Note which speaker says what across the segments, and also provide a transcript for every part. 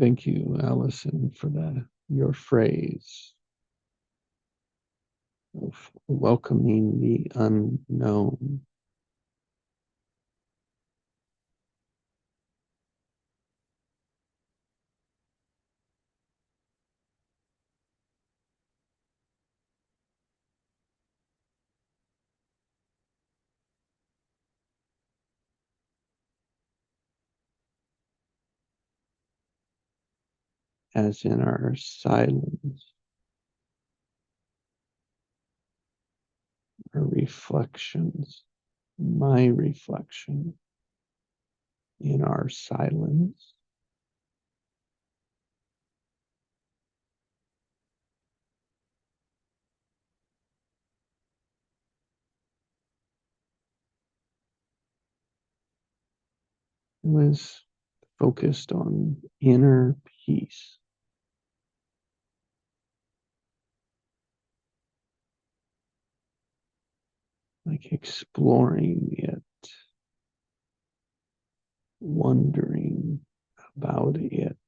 Speaker 1: Thank you, Allison, for your phrase of welcoming the unknown. As in our silence, our reflections, my reflection in our silence, was focused on inner peace, like exploring it, wondering about it.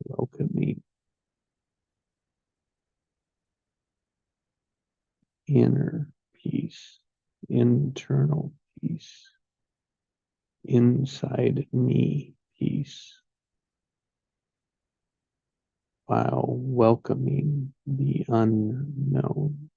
Speaker 1: Welcoming inner peace, internal peace, inside me peace, while welcoming the unknown.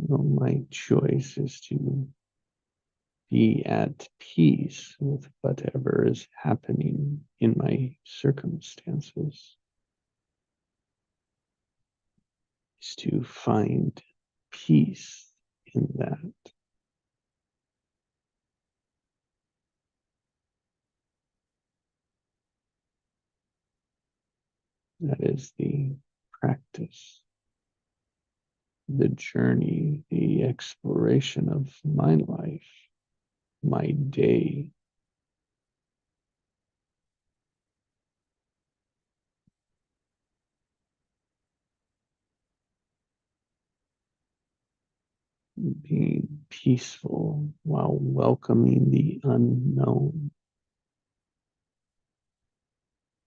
Speaker 1: My choice is to be at peace with whatever is happening in my circumstances, is to find peace in that. That is the practice, the journey, the exploration of my life, my day. Being peaceful while welcoming the unknown,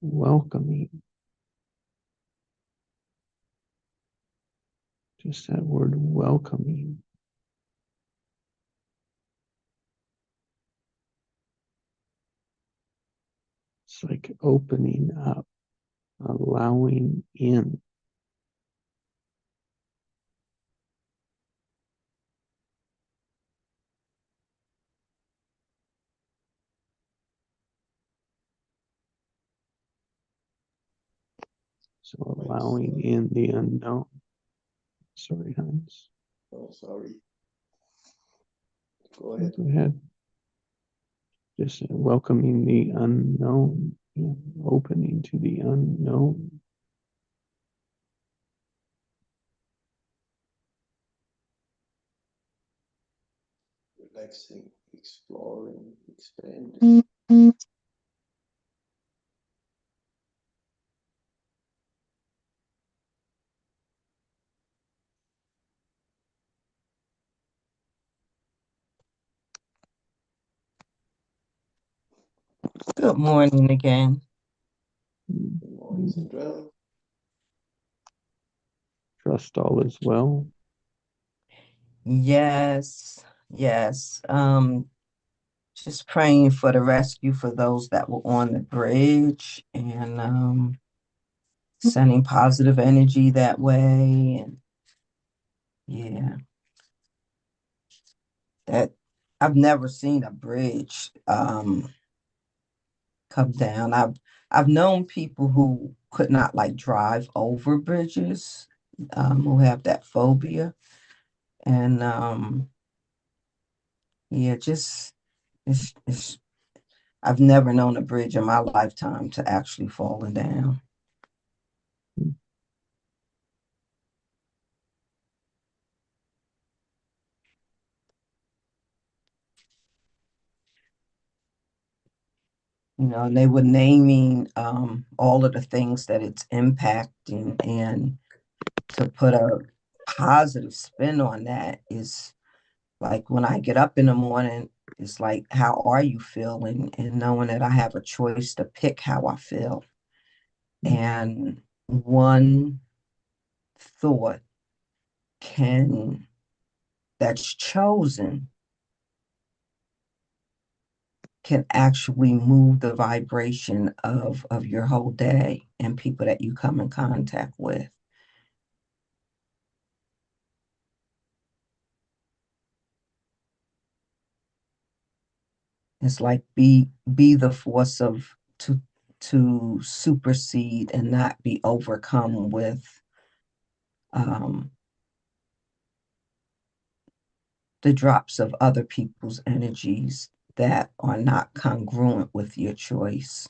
Speaker 1: welcoming, just that word welcoming. It's like opening up, allowing in. So allowing in the unknown. Sorry, Hans.
Speaker 2: Oh, sorry. Go ahead.
Speaker 1: Go ahead. Just welcoming the unknown, opening to the unknown.
Speaker 2: Relaxing, exploring, expanding.
Speaker 3: Good morning again.
Speaker 2: Good morning, Sandra.
Speaker 1: Trust all is well.
Speaker 3: Yes, yes. Just praying for the rescue for those that were on the bridge and sending positive energy that way. And yeah, that I've never seen a bridge come down. I've known people who could not like drive over bridges, who have that phobia. And yeah, just it's I've never known a bridge in my lifetime to actually falling down. You know, and they were naming all of the things that it's impacting, and to put a positive spin on that is like when I get up in the morning, it's like, how are you feeling? And knowing that I have a choice to pick how I feel. And one thought can that's chosen can actually move the vibration of your whole day and people that you come in contact with. It's like be the force of to supersede and not be overcome with um, the drops of other people's energies that are not congruent with your choice.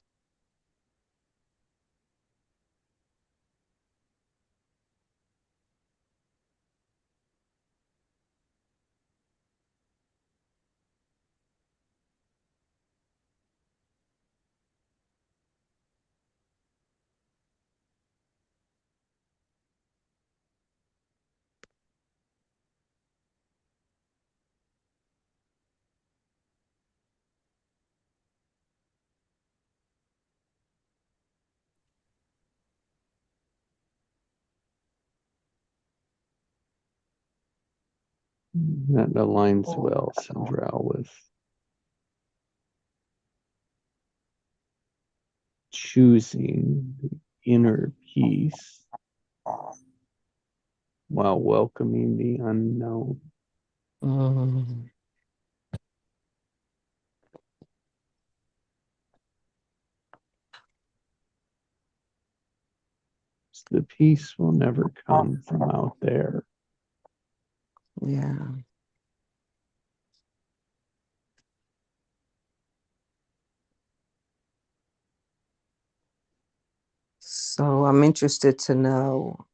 Speaker 1: That aligns well, Sandra, with choosing the inner peace while welcoming the unknown.
Speaker 3: Mm.
Speaker 1: The peace will never come from out there.
Speaker 3: Yeah. So I'm interested to know,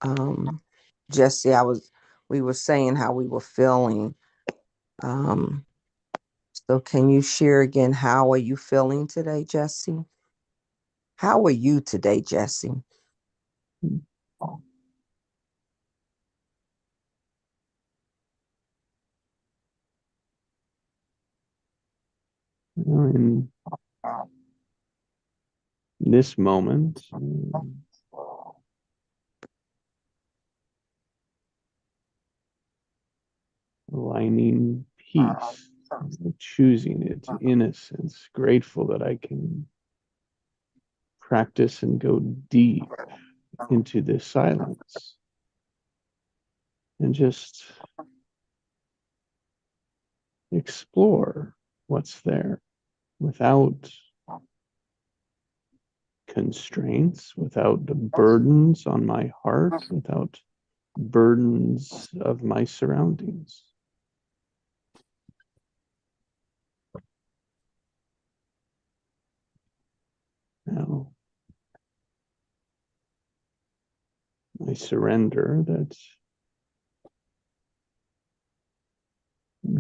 Speaker 3: Jesse, we were saying how we were feeling. Um, so can you share again, how are you feeling today, Jesse? How are you today, Jesse?
Speaker 1: In this moment, aligning peace, choosing its innocence, grateful that I can practice and go deep into this silence and just explore what's there without constraints, without the burdens on my heart, without burdens of my surroundings. Now, I surrender that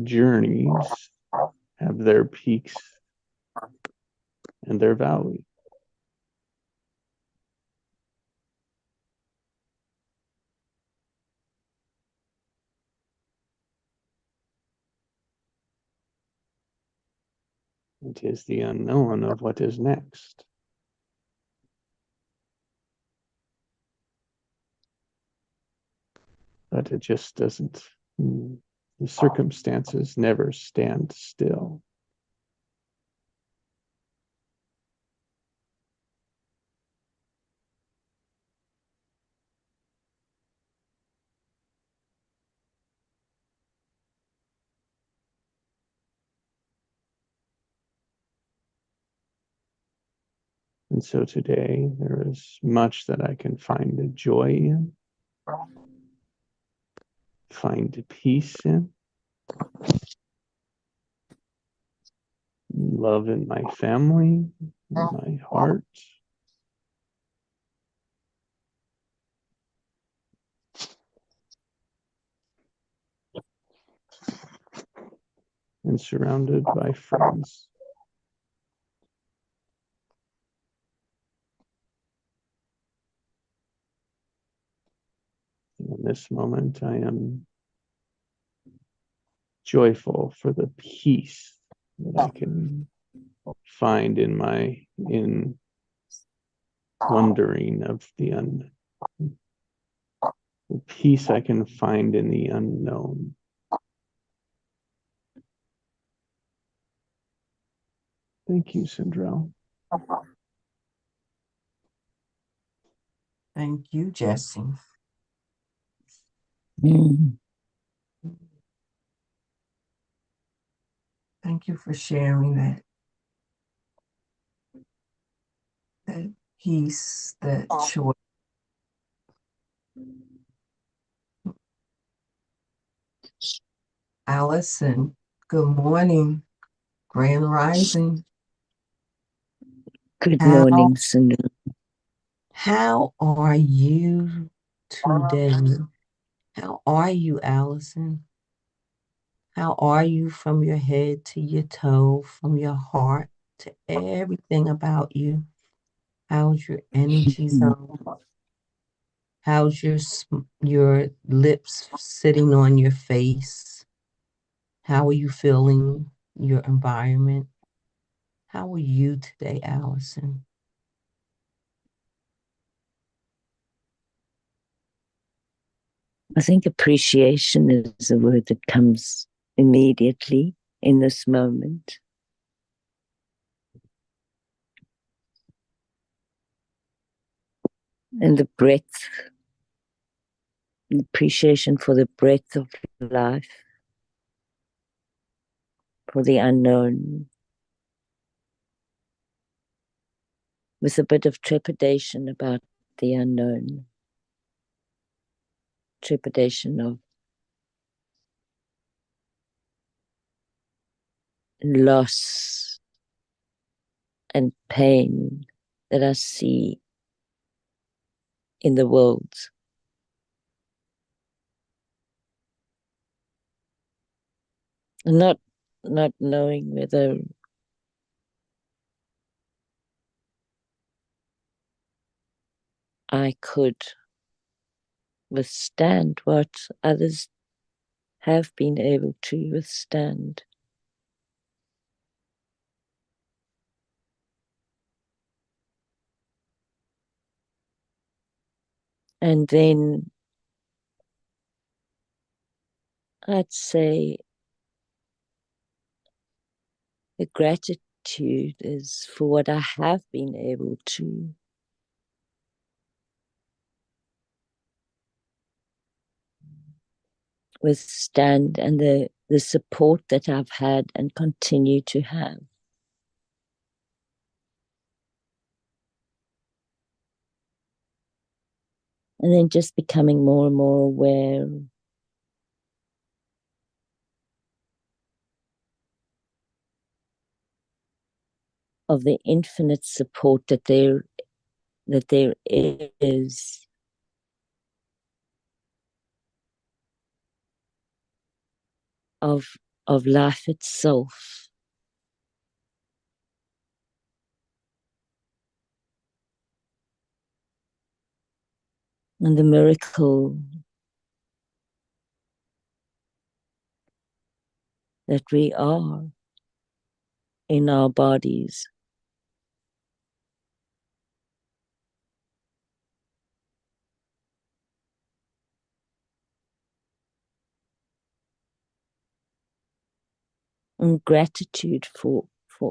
Speaker 1: journeys have their peaks and their valleys. It is the unknown of what is next. But it just doesn't, the circumstances never stand still. And so today there is much that I can find a joy in, find peace in, love in my family, in my heart. And surrounded by friends. In this moment, I am joyful for the peace that I can find in wondering of the peace I can find in the unknown. Thank you, Sindrell.
Speaker 3: Thank you, Jesse. Thank you for sharing that peace, that joy. Allison, good morning. Grand Rising.
Speaker 4: Good morning, Cindy.
Speaker 3: How are you today? How are you, Allison? How are you from your head to your toe, from your heart to everything about you? How's your energy zone? How's your lips sitting on your face? How are you feeling your environment? How are you today, Allison?
Speaker 4: I think appreciation is a word that comes immediately in this moment. And the breadth, appreciation for the breadth of life, for the unknown, with a bit of trepidation about the unknown, trepidation of loss and pain that I see in the world. Not knowing whether I could withstand what others have been able to withstand. And then I'd say the gratitude is for what I have been able to withstand, and the support that I've had and continue to have. And then just becoming more and more aware of the infinite support that there is of life itself. And the miracle that we are in our bodies. And gratitude for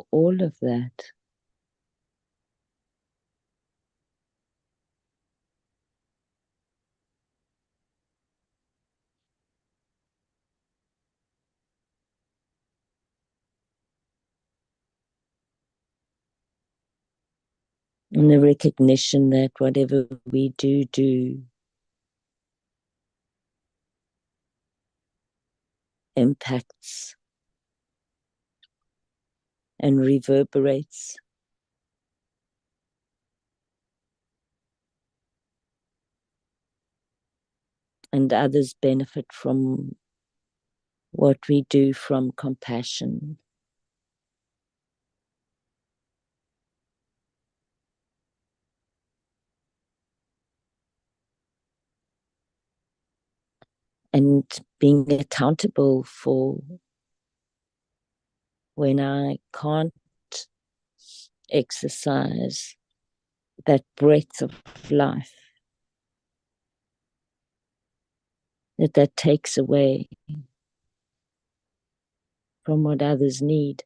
Speaker 4: all of that. And the recognition that whatever we do impacts and reverberates. And others benefit from what we do from compassion. And being accountable for when I can't exercise that breath of life, that takes away from what others need.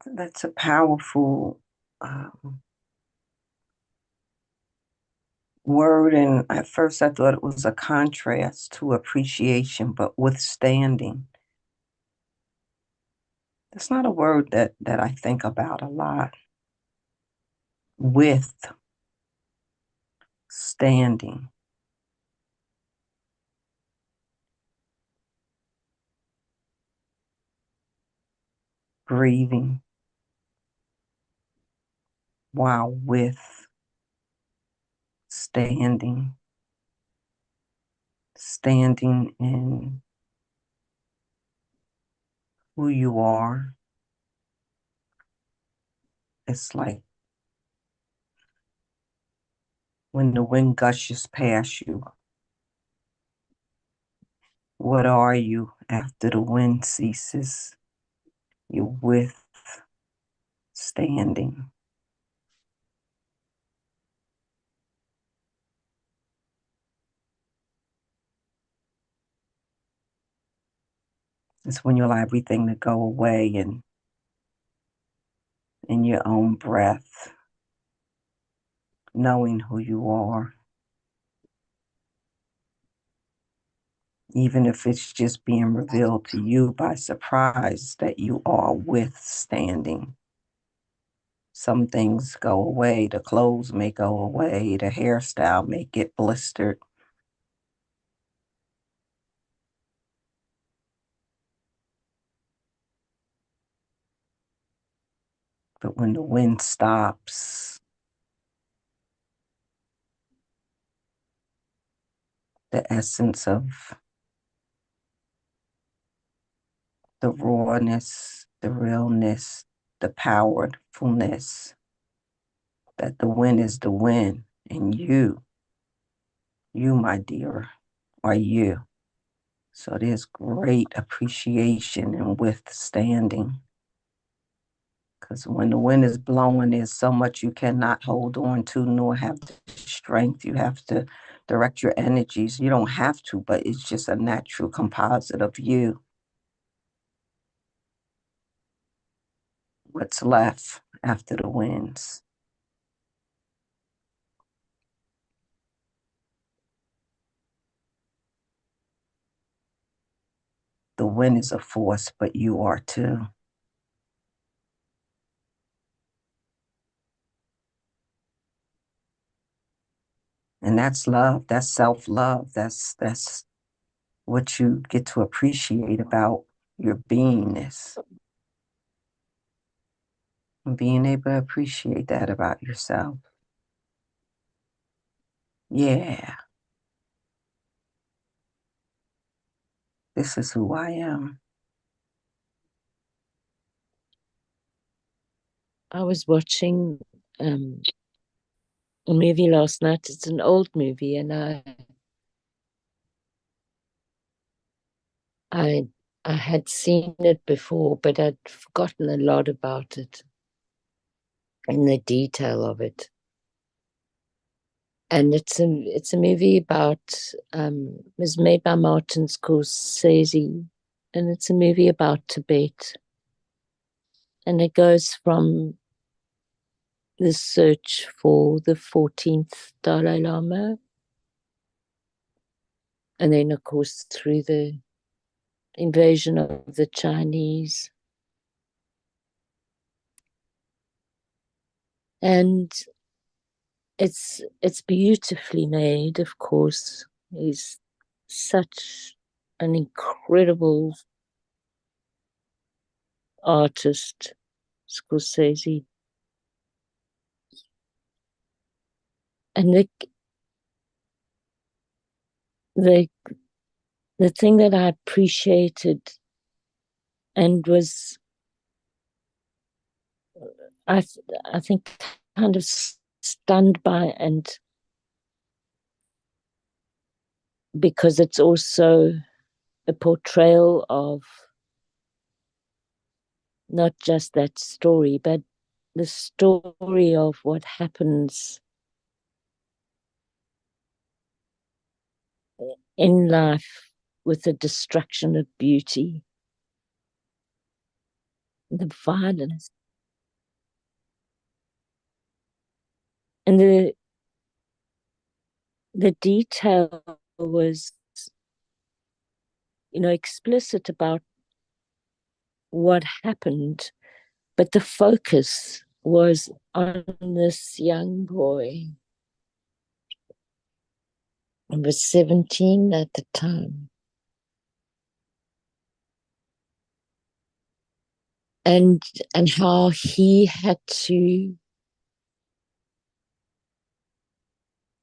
Speaker 3: That's a powerful word. And at first I thought it was a contrast to appreciation, but withstanding. It's not a word that I think about a lot. Withstanding. Breathing while standing in who you are. It's like when the wind gushes past you, what are you after the wind ceases? You're withstanding. It's when you allow everything to go away and in your own breath, knowing who you are. Even if it's just being revealed to you by surprise that you are withstanding. Some things go away, the clothes may go away, the hairstyle may get blistered. But when the wind stops, the essence of the rawness, the realness, the powerfulness, that the wind is the wind, and you, my dear, are you. So there's great appreciation and withstanding. Because when the wind is blowing, there's so much you cannot hold on to, nor have the strength. You have to direct your energies. You don't have to, but it's just a natural composite of you. What's left after the winds? The wind is a force, but you are too. And that's love. That's self-love. That's what you get to appreciate about your beingness. And being able to appreciate that about yourself. Yeah. This is who I am.
Speaker 4: I was watching a movie last night. It's an old movie, and I had seen it before, but I'd forgotten a lot about it and the detail of it. And it's a movie about it was made by Martin Scorsese, and it's a movie about Tibet. And it goes from the search for the 14th Dalai Lama, and then of course through the invasion of the Chinese. And it's beautifully made, of course. He's such an incredible artist, Scorsese. And the the thing that I appreciated and was I think kind of stunned by, and because it's also a portrayal of not just that story, but the story of what happens in life with the destruction of beauty, the violence, and the detail was, explicit about what happened, but the focus was on this young boy. I was 17 at the time. And how he had to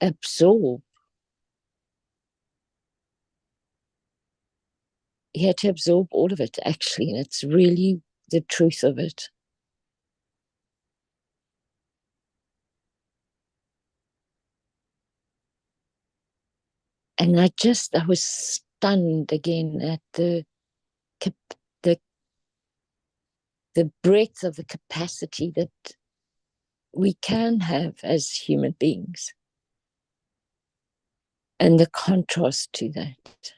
Speaker 4: absorb. He had to absorb all of it, actually, and it's really the truth of it. And I was stunned again at the breadth of the capacity that we can have as human beings, and the contrast to that.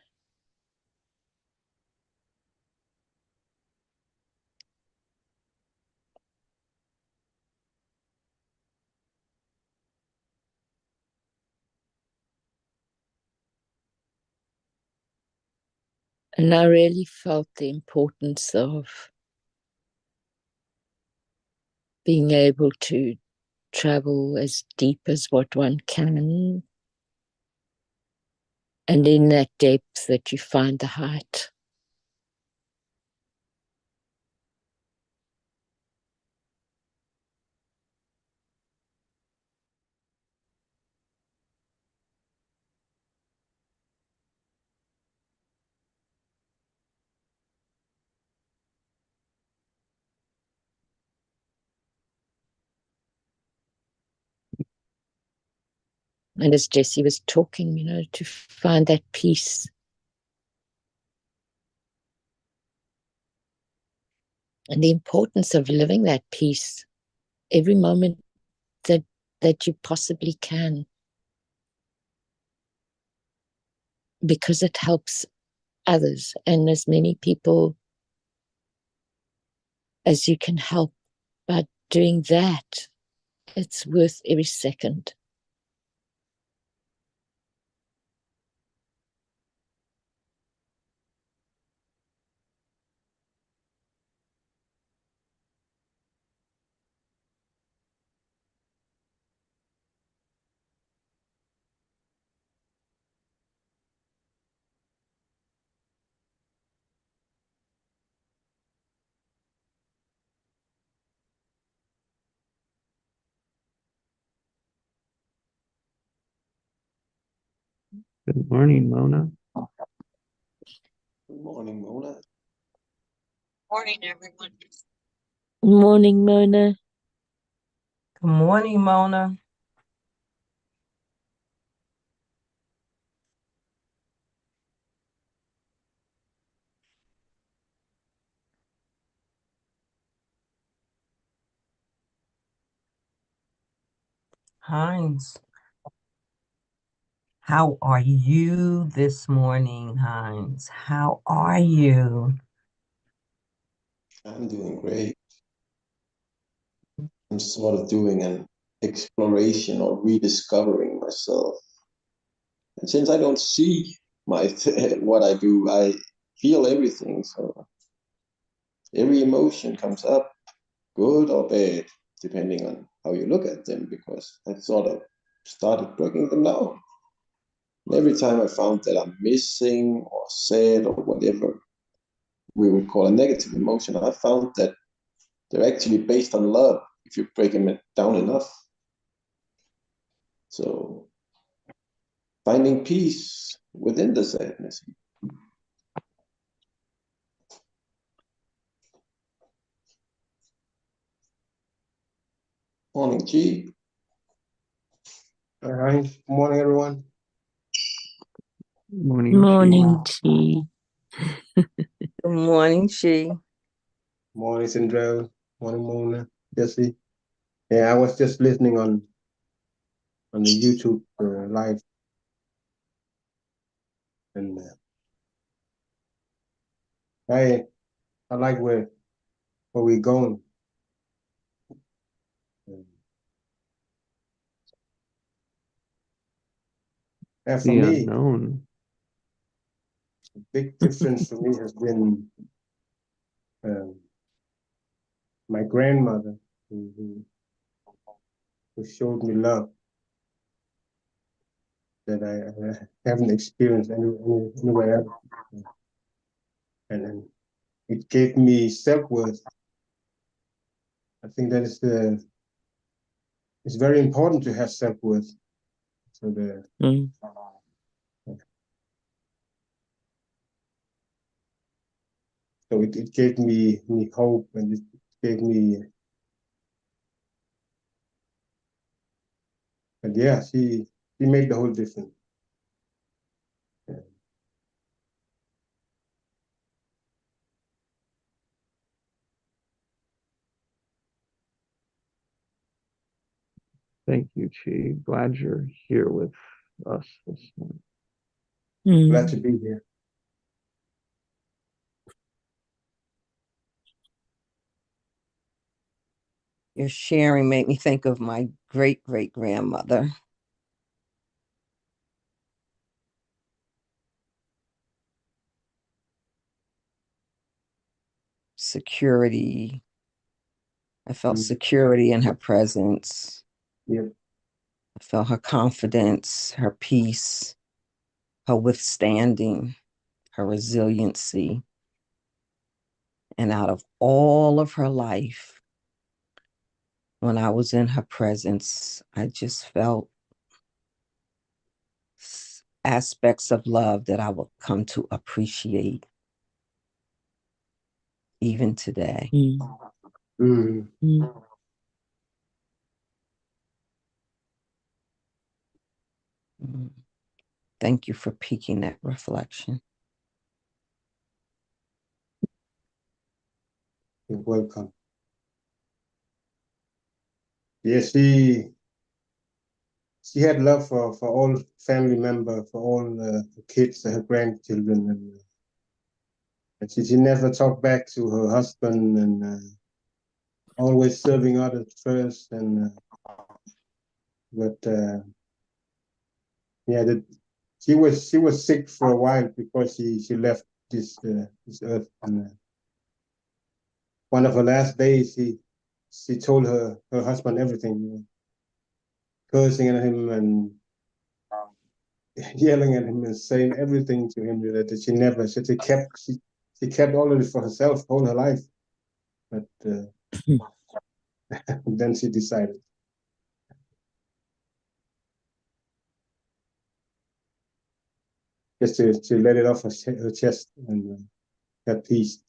Speaker 4: And I really felt the importance of being able to travel as deep as what one can, and in that depth that you find the height. And as Jessie was talking, to find that peace. And the importance of living that peace every moment that you possibly can. because it helps others and as many people as you can help by doing that. It's worth every second.
Speaker 1: Good morning, Mona.
Speaker 2: Good morning, Mona.
Speaker 4: Morning, Mona.
Speaker 3: Good morning, Mona. Hines, how are you this morning, Hines? How are you?
Speaker 2: I'm doing great. I'm sort of doing an exploration or rediscovering myself. And since I don't see my what I do, I feel everything. So every emotion comes up, good or bad, depending on how you look at them, because I sort of started breaking them down. And every time I found that I'm missing or sad or whatever we would call a negative emotion, I found that they're actually based on love if you break them down enough. So finding peace within the sadness. Morning, G.
Speaker 5: All right. Good morning, everyone.
Speaker 1: Morning,
Speaker 4: Morning, G.
Speaker 3: Good morning, Chi.
Speaker 5: Morning, Sindrell. Morning, Mona. Jesse. Yeah, I was just listening on the YouTube live, and I like where we're going. And for
Speaker 1: the
Speaker 5: me,
Speaker 1: unknown.
Speaker 5: a big difference for me has been my grandmother, who showed me love that I haven't experienced anywhere else, and then it gave me self-worth. I think that it's very important to have self-worth. So
Speaker 4: Mm.
Speaker 5: so it gave me hope, and it gave me, and yeah, she made the whole difference. Yeah.
Speaker 1: Thank you, Chi. Glad you're here with us this morning.
Speaker 5: Glad to be here.
Speaker 3: Your sharing made me think of my great-great-grandmother. Security. I felt security in her presence.
Speaker 5: Yeah.
Speaker 3: I felt her confidence, her peace, her withstanding, her resiliency. And out of all of her life, when I was in her presence, I just felt aspects of love that I would come to appreciate even today.
Speaker 5: Mm.
Speaker 3: Thank you for piquing that reflection.
Speaker 5: You're welcome. Yeah, she she had love for all family members, for all her kids, her grandchildren, and she never talked back to her husband, and always serving others first. And but yeah, she was sick for a while before she left this earth. And one of her last days, she told her husband everything, cursing at him and yelling at him and saying everything to him that she never said. She kept all of it for herself all her life, but then she decided just to let it off her chest and have peace.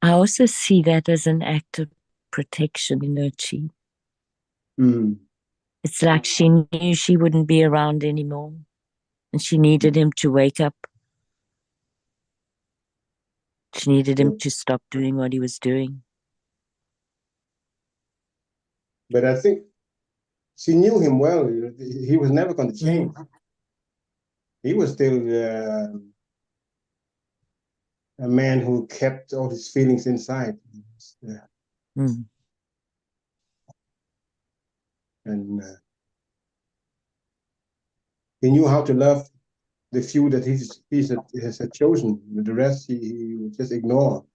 Speaker 4: I also see that as an act of protection, Chi.
Speaker 5: Mm.
Speaker 4: It's like she knew she wouldn't be around anymore, and she needed him to wake up. She needed him to stop doing what he was doing.
Speaker 5: But I think she knew him well. He was never going to change. He was still a man who kept all his feelings inside.
Speaker 4: Mm.
Speaker 5: And he knew how to love the few that he has chosen. The rest he would just ignore.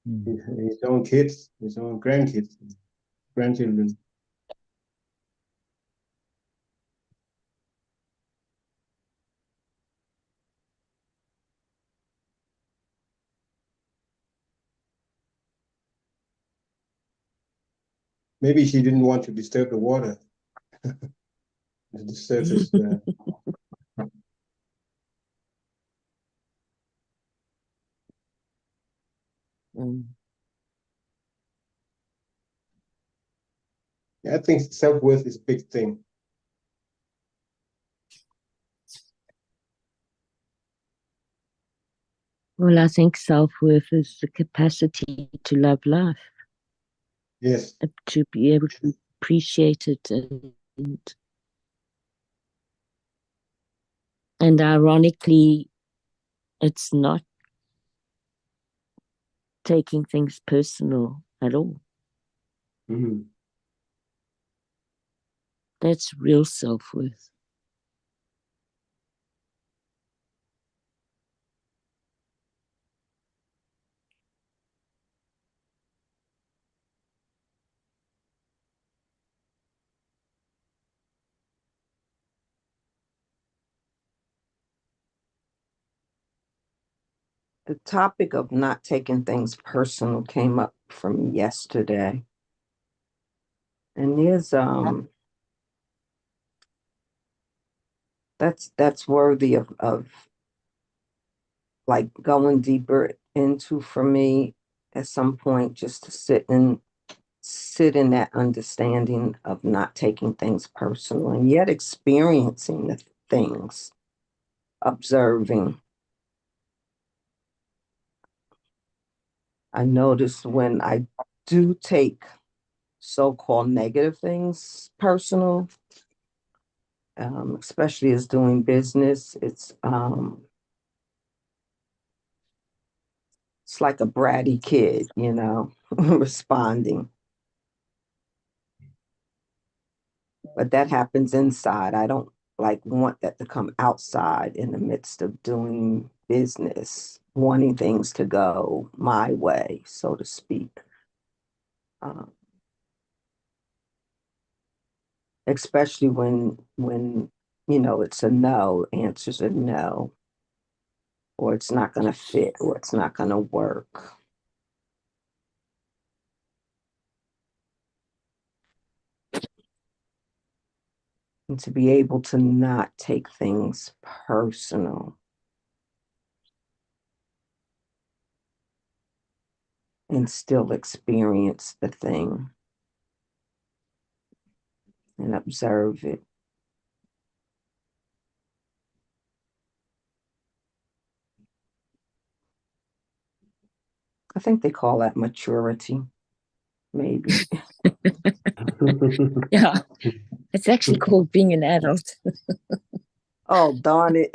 Speaker 5: His own kids, his own grandchildren. Maybe she didn't want to disturb the water, the surface. I think self-worth is a big thing.
Speaker 4: Well, I think self-worth is the capacity to love life.
Speaker 5: Yes.
Speaker 4: To be able to appreciate it and ironically, it's not taking things personal at all.
Speaker 5: Mm-hmm.
Speaker 4: That's real self-worth.
Speaker 3: The topic of not taking things personal came up from yesterday. And there's that's worthy of like going deeper into for me at some point, just to sit in that understanding of not taking things personal and yet experiencing the things, observing. I notice when I do take so-called negative things personal, especially as doing business, it's like a bratty kid, responding. But that happens inside. I don't want that to come outside in the midst of doing business, wanting things to go my way, so to speak. Especially when it's a no, answers a no, or it's not going to fit, or it's not going to work. And to be able to not take things personal and still experience the thing and observe it. I think they call that maturity. maybe.
Speaker 4: Yeah, it's actually called being an adult.
Speaker 3: Oh, darn it.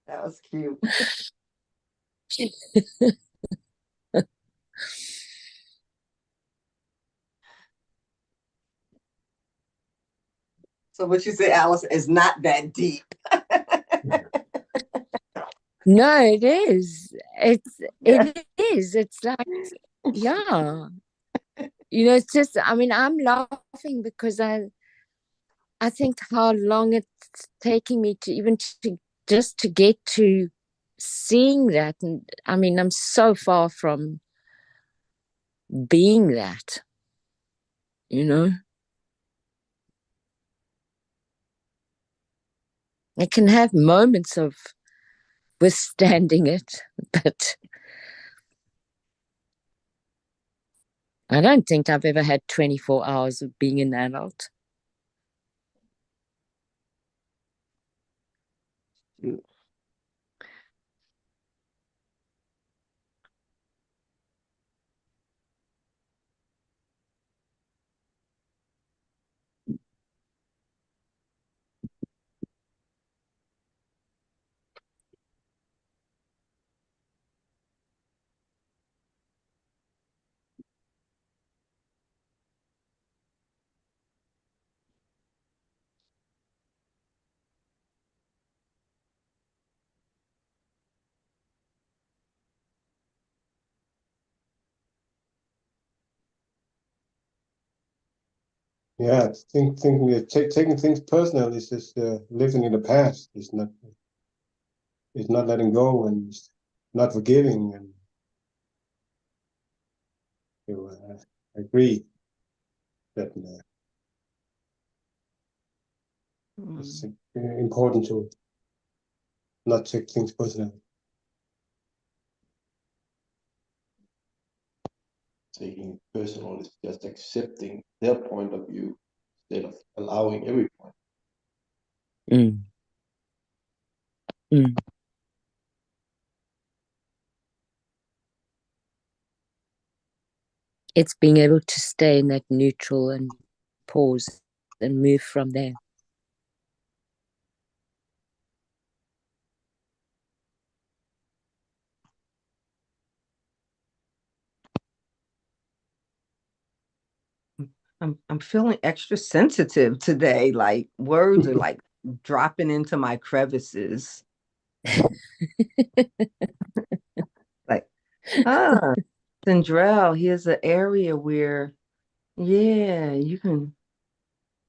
Speaker 3: That was cute. So what you say, Alice, is not that deep.
Speaker 4: No, it is. It is. It's like, yeah. It's just, I mean, I'm laughing because I think how long it's taking me to even just to get to seeing that. And I mean, I'm so far from being that, you know. I can have moments of withstanding it, but I don't think I've ever had 24 hours of being an adult.
Speaker 5: Yeah, taking things personal is just living in the past. It's not letting go and it's not forgiving. And I agree that it's important to not take things personally.
Speaker 2: Taking it personal is just accepting their point of view instead of allowing every point.
Speaker 4: Mm. Mm. It's being able to stay in that neutral and pause and move from there.
Speaker 3: I'm feeling extra sensitive today. Like words are like dropping into my crevices. Like, Sandrell, here's an area where, yeah,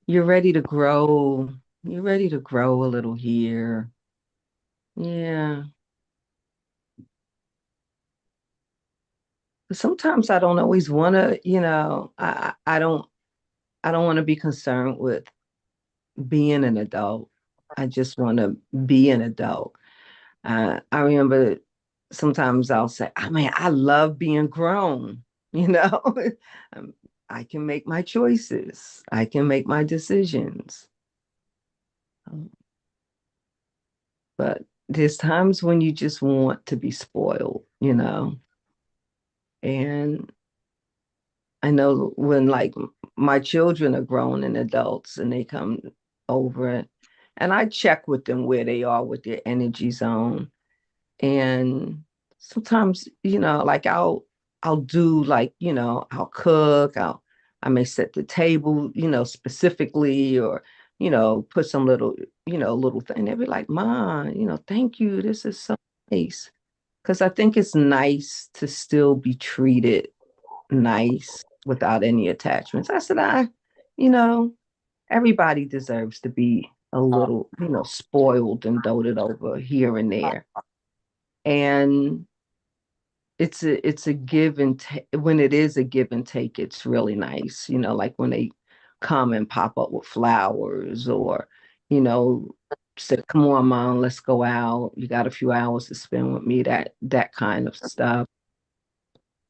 Speaker 3: you're ready to grow. You're ready to grow a little here. Yeah. But sometimes I don't always want to, I don't want to be concerned with being an adult. I just want to be an adult. I remember sometimes I'll say, I mean, I love being grown, you know. Um, I can make my choices. I can make my decisions. But there's times when you just want to be spoiled, And I know when like my children are grown and adults and they come over and I check with them where they are with their energy zone. And sometimes, like I'll do like, I'll cook, I may set the table, specifically or, put some little thing. They'll be like, "Ma, thank you. This is so nice." Because I think it's nice to still be treated nice without any attachments. I said, you know, everybody deserves to be a little, spoiled and doted over here and there. And it's a give and take. When it is a give and take, it's really nice, like when they come and pop up with flowers or, say, come on, mom, let's go out. You got a few hours to spend with me, that kind of stuff.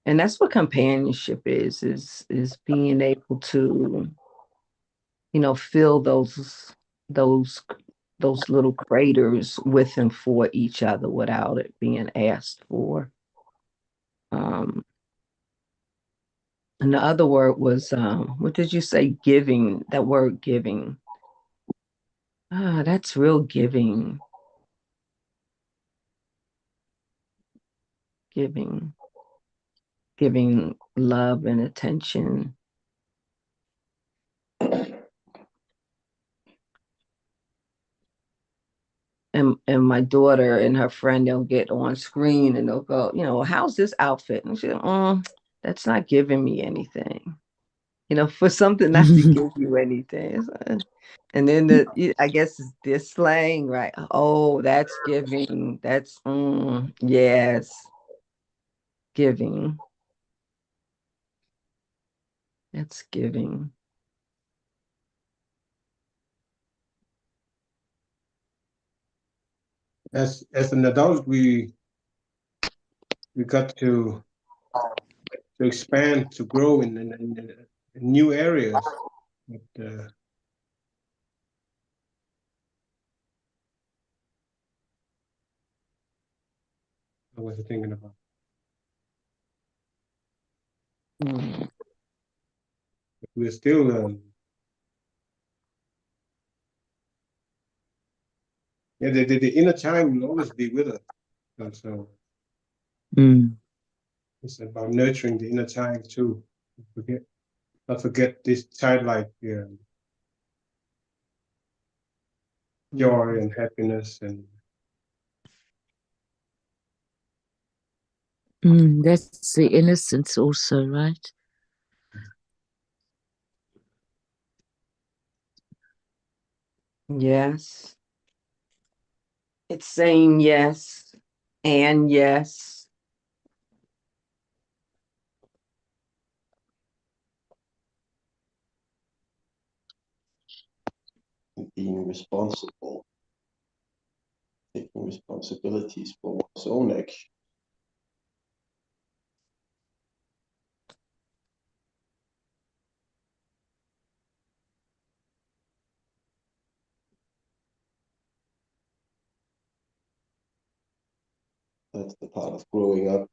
Speaker 3: And that's what companionship is being able to, feel those those little craters with and for each other without it being asked for. And the other word was, what did you say? Giving. That word giving. That's real giving. Giving love and attention. And my daughter and her friend, they'll get on screen and they'll go, how's this outfit? And she, that's not giving me anything. For something not to give you anything. And then I guess it's this slang, right? Oh, that's giving. That's yes, giving. That's giving.
Speaker 5: As an adult, we got to expand, to grow in new areas. But, what was I thinking about? But we're still, the inner child will always be with us. And so it's about nurturing the inner child too. Not forget this childlike joy and happiness and.
Speaker 4: That's the innocence also, right?
Speaker 3: Yes. It's saying yes and yes.
Speaker 2: Being responsible, taking responsibilities for one's own action. That's the part of growing up.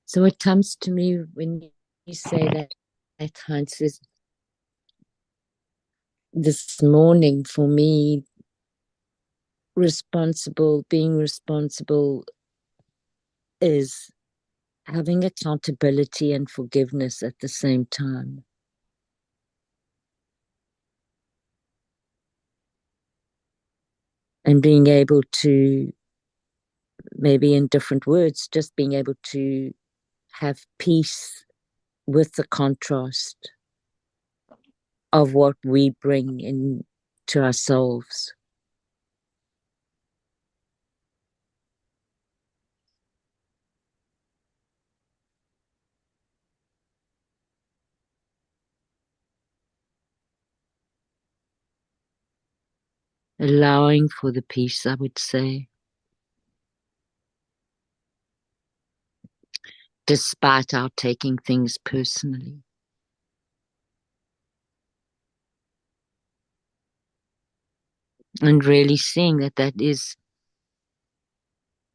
Speaker 4: So it comes to me when you say that, Heinz, is this morning for me, being responsible is having accountability and forgiveness at the same time. And being able to, maybe in different words, just being able to have peace with the contrast of what we bring into ourselves. Allowing for the peace, I would say. Despite our taking things personally. And really seeing that is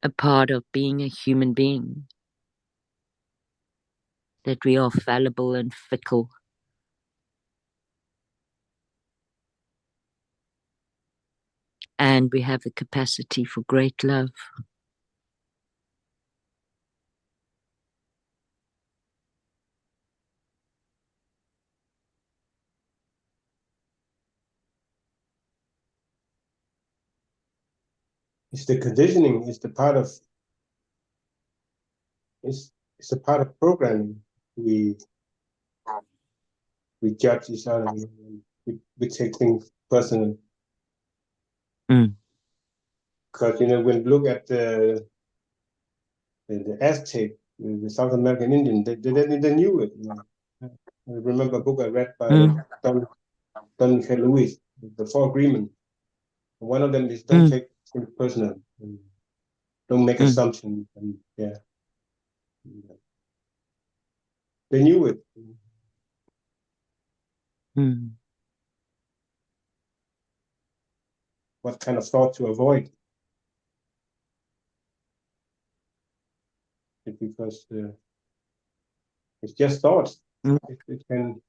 Speaker 4: a part of being a human being. That we are fallible and fickle. And we have the capacity for great love.
Speaker 5: It's the conditioning, it's the part of, it's a part of programming. We judge each other, we take things personally. Because, when you look at the Aztec, the South American Indian, they knew it. I remember a book I read by Don Miguel Lewis, The Four Agreements. One of them is don't take things personal. Don't make assumptions. And, they knew it.
Speaker 4: Mm.
Speaker 5: What kind of thought to avoid. Because it's just thoughts.
Speaker 4: Mm.
Speaker 5: It can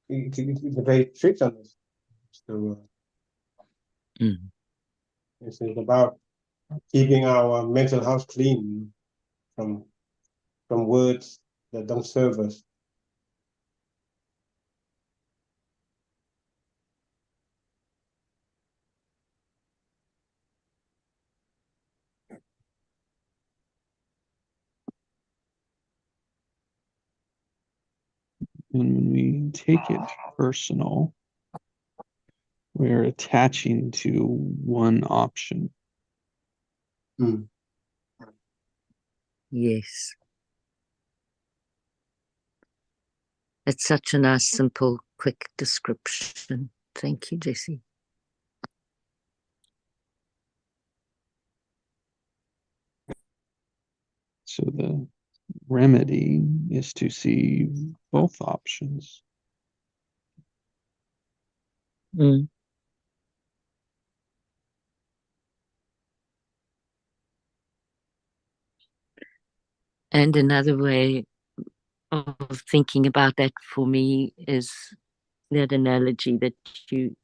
Speaker 5: it's a very trick on us. So
Speaker 4: Mm.
Speaker 5: it's about keeping our mental house clean from words that don't serve us.
Speaker 1: And when we take it personal, we're attaching to one option.
Speaker 5: Mm.
Speaker 4: Yes. It's such a nice, simple, quick description. Thank you, Jesse.
Speaker 1: So the remedy is to see both options.
Speaker 4: Mm. And another way of thinking about that for me is that analogy that you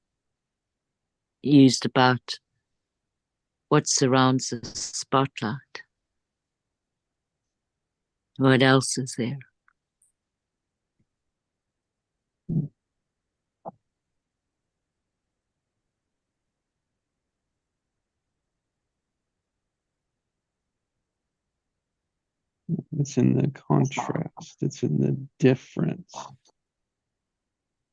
Speaker 4: used about what surrounds the spotlight. What else is there?
Speaker 1: It's in the contrast, it's in the difference.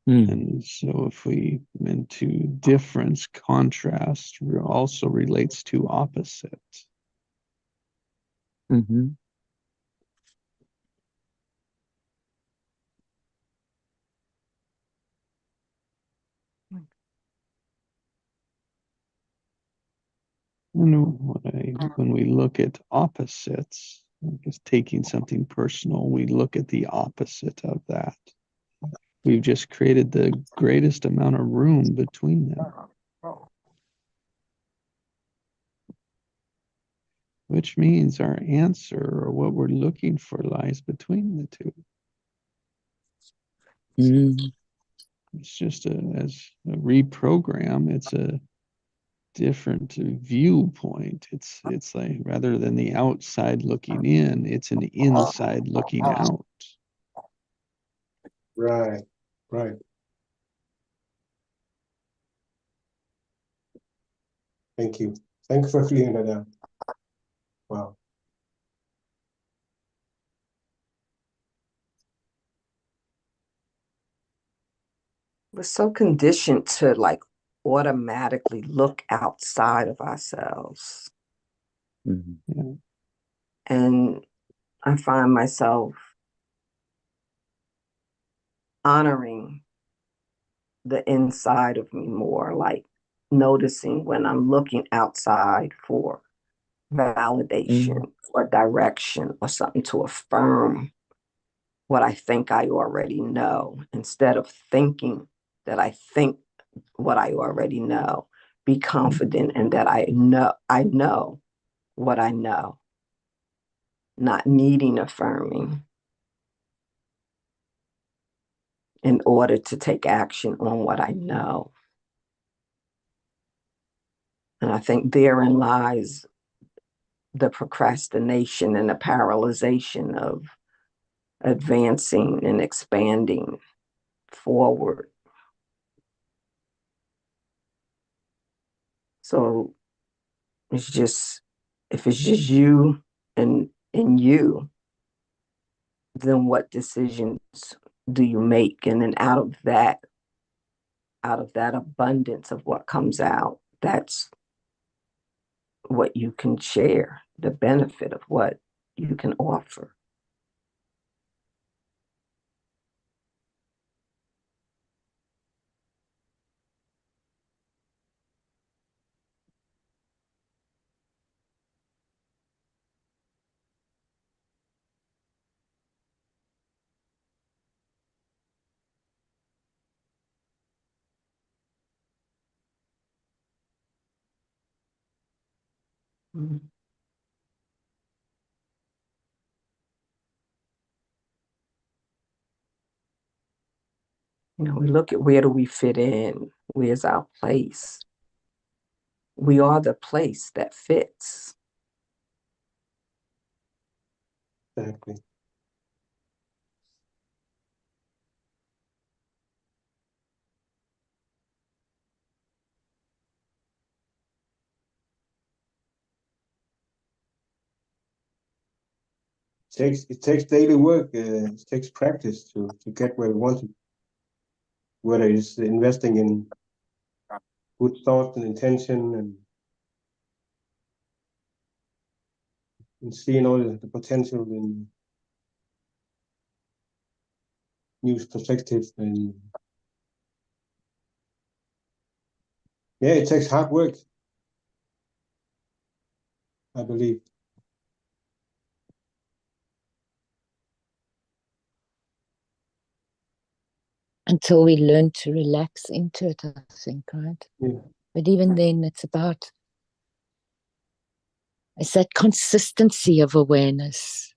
Speaker 4: Mm.
Speaker 1: And so if we into difference, contrast also relates to opposite.
Speaker 4: Mm-hmm.
Speaker 1: And when we look at opposites, just taking something personal, we look at the opposite of that. We've just created the greatest amount of room between them, which means our answer or what we're looking for lies between the two.
Speaker 4: Mm.
Speaker 1: It's just as a reprogram, it's a different viewpoint. It's like rather than the outside looking in, it's an inside looking out.
Speaker 5: Right. Thank you. Thanks for clearing that out. Wow.
Speaker 3: We're so conditioned to like automatically look outside of ourselves.
Speaker 4: Mm-hmm.
Speaker 1: Yeah.
Speaker 3: And I find myself honoring the inside of me more, like noticing when I'm looking outside for validation or direction or something to affirm what I think I already know, instead of thinking that I think what I already know. Be confident in that I know what I know, not needing affirming in order to take action on what I know. And I think therein lies the procrastination and the paralyzation of advancing and expanding forward. So it's just, if it's just you and you, then what decisions do you make? And then out of that abundance of what comes out, that's what you can share, the benefit of what you can offer. Mhm. You know, we look at where do we fit in? Where's our place? We are the place that fits.
Speaker 5: Exactly. It takes daily work. It takes practice to get where we want to. Whether it's investing in good thought and intention and seeing all the potential in new perspective, and yeah, it takes hard work, I believe.
Speaker 4: Until we learn to relax into it, I think, right?
Speaker 5: Yeah.
Speaker 4: But even then, it's that consistency of awareness.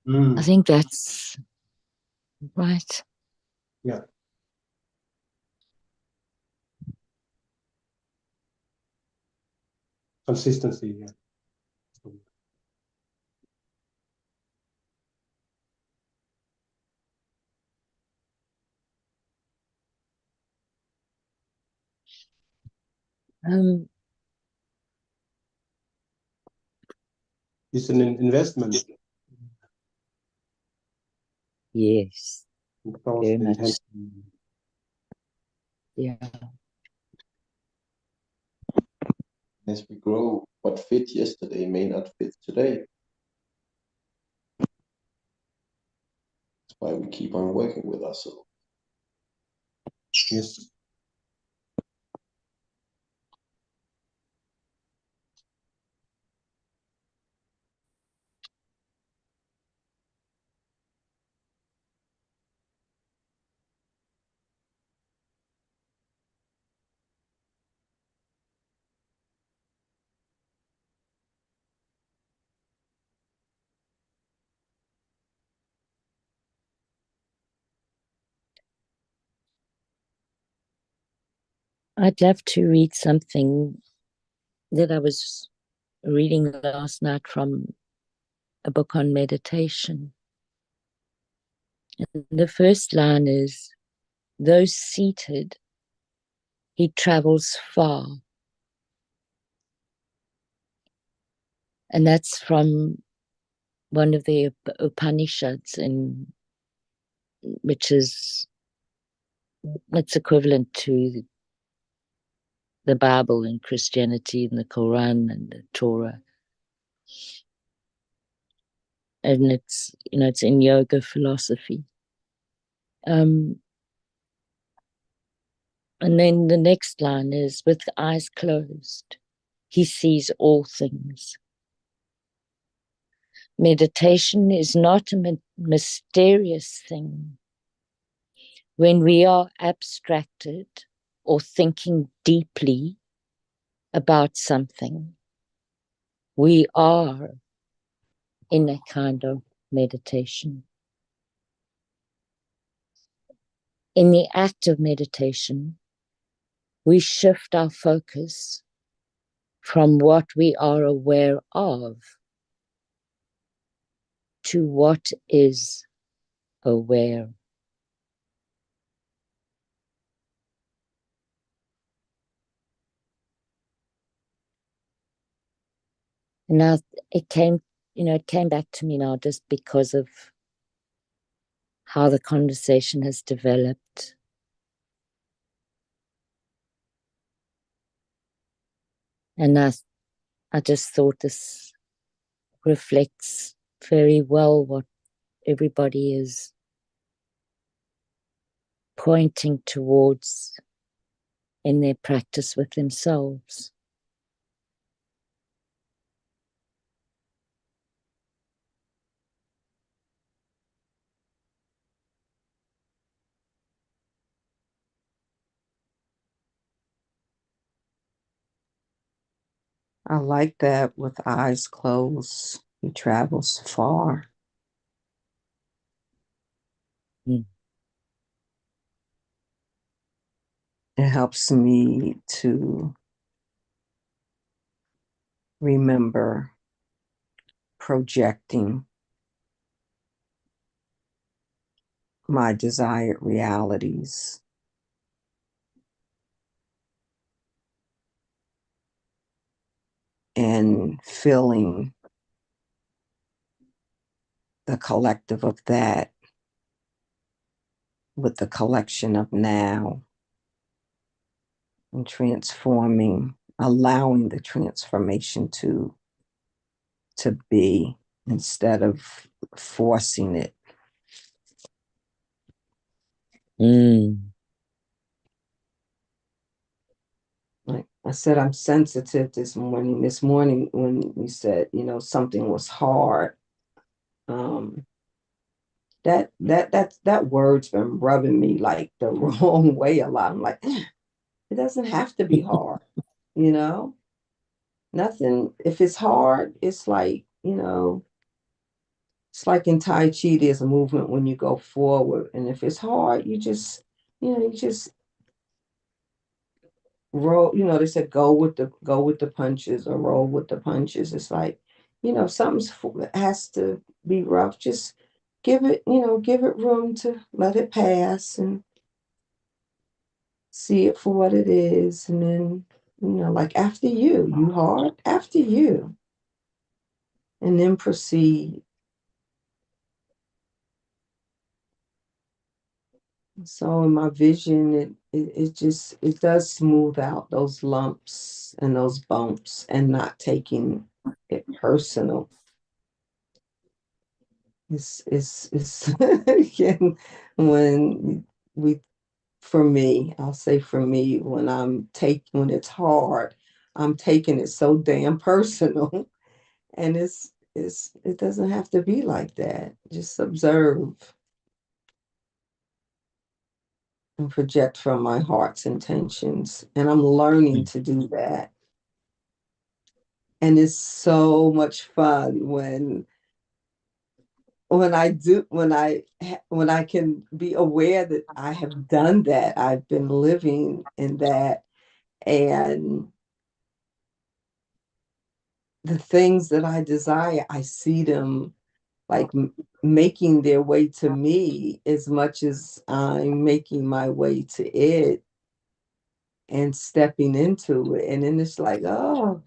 Speaker 4: I think that's right.
Speaker 5: Yeah. Consistency. Yeah.
Speaker 4: Um,
Speaker 5: It's an investment
Speaker 4: yes,
Speaker 5: in thought
Speaker 4: very
Speaker 5: and
Speaker 4: much.
Speaker 5: intention.
Speaker 4: Yeah.
Speaker 2: As we grow, what fit yesterday may not fit today. That's why we keep on working with ourselves.
Speaker 5: Yes.
Speaker 4: I'd love to read something that I was reading last night from a book on meditation. And the first line is, though seated, he travels far. And that's from one of the Upanishads, which is it's equivalent to the Bible in Christianity and the Quran and the Torah. And it's in yoga philosophy. And then the next line is, with eyes closed, he sees all things. Meditation is not a mysterious thing. When we are abstracted or thinking deeply about something, we are in a kind of meditation. In the act of meditation, we shift our focus from what we are aware of to what is aware. And now it came back to me now just because of how the conversation has developed. And I just thought this reflects very well what everybody is pointing towards in their practice with themselves.
Speaker 3: I like that with eyes closed. He travels far.
Speaker 4: Mm.
Speaker 3: It helps me to remember projecting my desired realities. And feeling the collective of that with the collection of now, and transforming, allowing the transformation to be instead of forcing it.
Speaker 4: Mm.
Speaker 3: Like I said, I'm sensitive this morning. This morning when you said, something was hard, that word's been rubbing me like the wrong way a lot. I'm like, it doesn't have to be hard, you know? Nothing, if it's hard, it's like, it's like in Tai Chi, there's a movement when you go forward. And if it's hard, you just roll, they said go with the punches or roll with the punches. It's like, has to be rough. Just give it room to let it pass and see it for what it is. And then, like after you hard, after you, and then proceed. So in my vision, it does smooth out those lumps and those bumps and not taking it personal. It's again when we for me, I'll say for me, when it's hard, I'm taking it so damn personal. And it doesn't have to be like that. Just observe and project from my heart's intentions. And I'm learning to do that. And it's so much fun when I can be aware that I have done that. I've been living in that, and the things that I desire, I see them like making their way to me as much as I'm making my way to it and stepping into it. And then it's like, oh,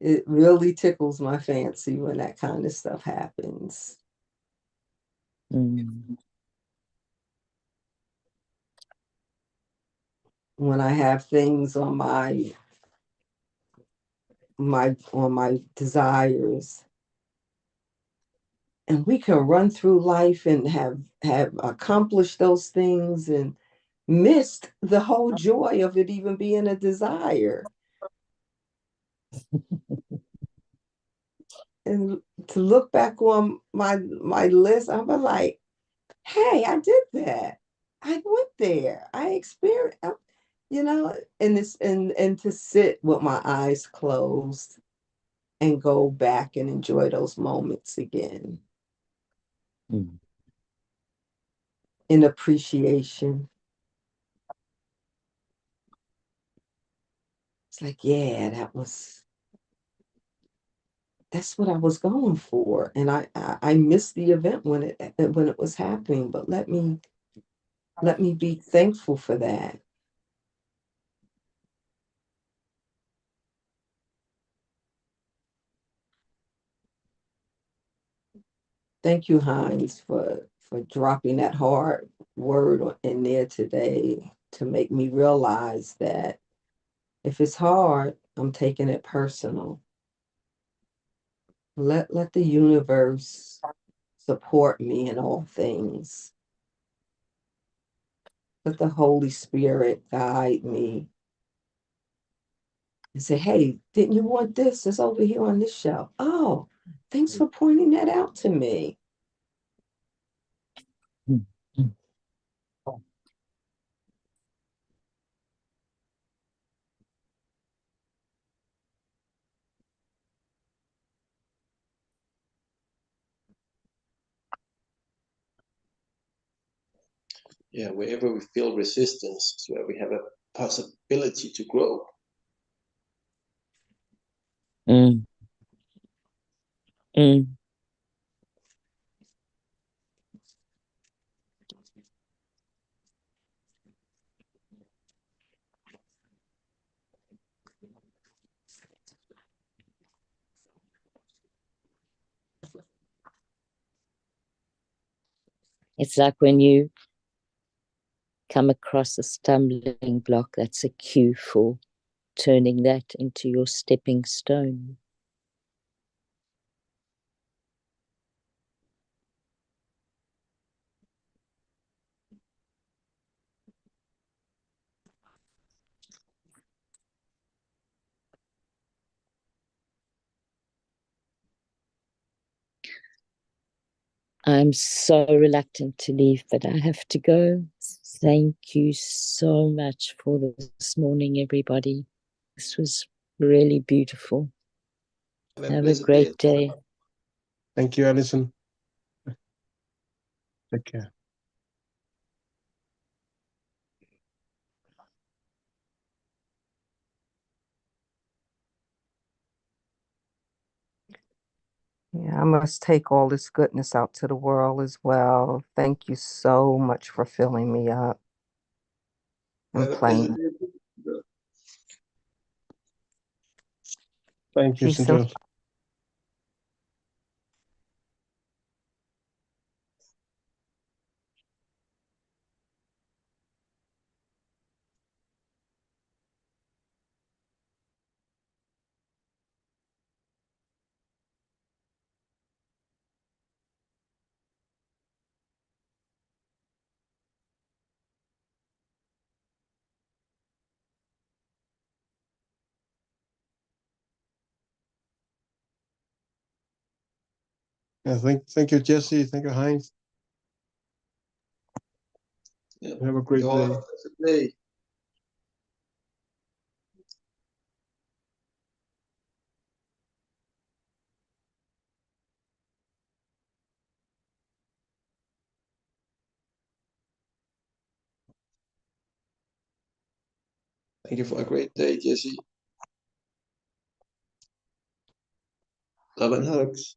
Speaker 3: it really tickles my fancy when that kind of stuff happens.
Speaker 4: Mm.
Speaker 3: When I have things on my desires, and we can run through life and have accomplished those things and missed the whole joy of it even being a desire. And to look back on my list, I'm like, hey, I did that. I went there. I experienced, and and to sit with my eyes closed and go back and enjoy those moments again
Speaker 4: Mm.
Speaker 3: in appreciation. It's like, yeah, that's what I was going for. And I missed the event when it was happening, but let me be thankful for that. Thank you, Heinz, for dropping that hard word in there today to make me realize that if it's hard, I'm taking it personal. Let the universe support me in all things. Let the Holy Spirit guide me and say, hey, didn't you want this? It's over here on this shelf. Oh, thanks for pointing that out to me.
Speaker 4: Mm.
Speaker 2: yeah, wherever we feel resistance is where we have a possibility to grow.
Speaker 4: Mm. Mm. It's like when you come across a stumbling block, that's a cue for turning that into your stepping stone. I'm so reluctant to leave, but I have to go. Thank you so much for this morning, everybody. This was really beautiful. Have a
Speaker 2: blessed
Speaker 4: great day.
Speaker 5: Thank you, Alison. Take care.
Speaker 3: Yeah, I must take all this goodness out to the world as well. Thank you so much for filling me up and
Speaker 2: Have a
Speaker 3: playing.
Speaker 2: blessed day.
Speaker 5: Thank you,
Speaker 3: Peace and
Speaker 5: Sindel. Yeah, thank you, Jesse. Thank you, Heinz.
Speaker 2: Yeah.
Speaker 5: Have a great
Speaker 2: You all have
Speaker 5: day.
Speaker 2: a blessed day. Thank you for a great day, Jesse. Love and hugs.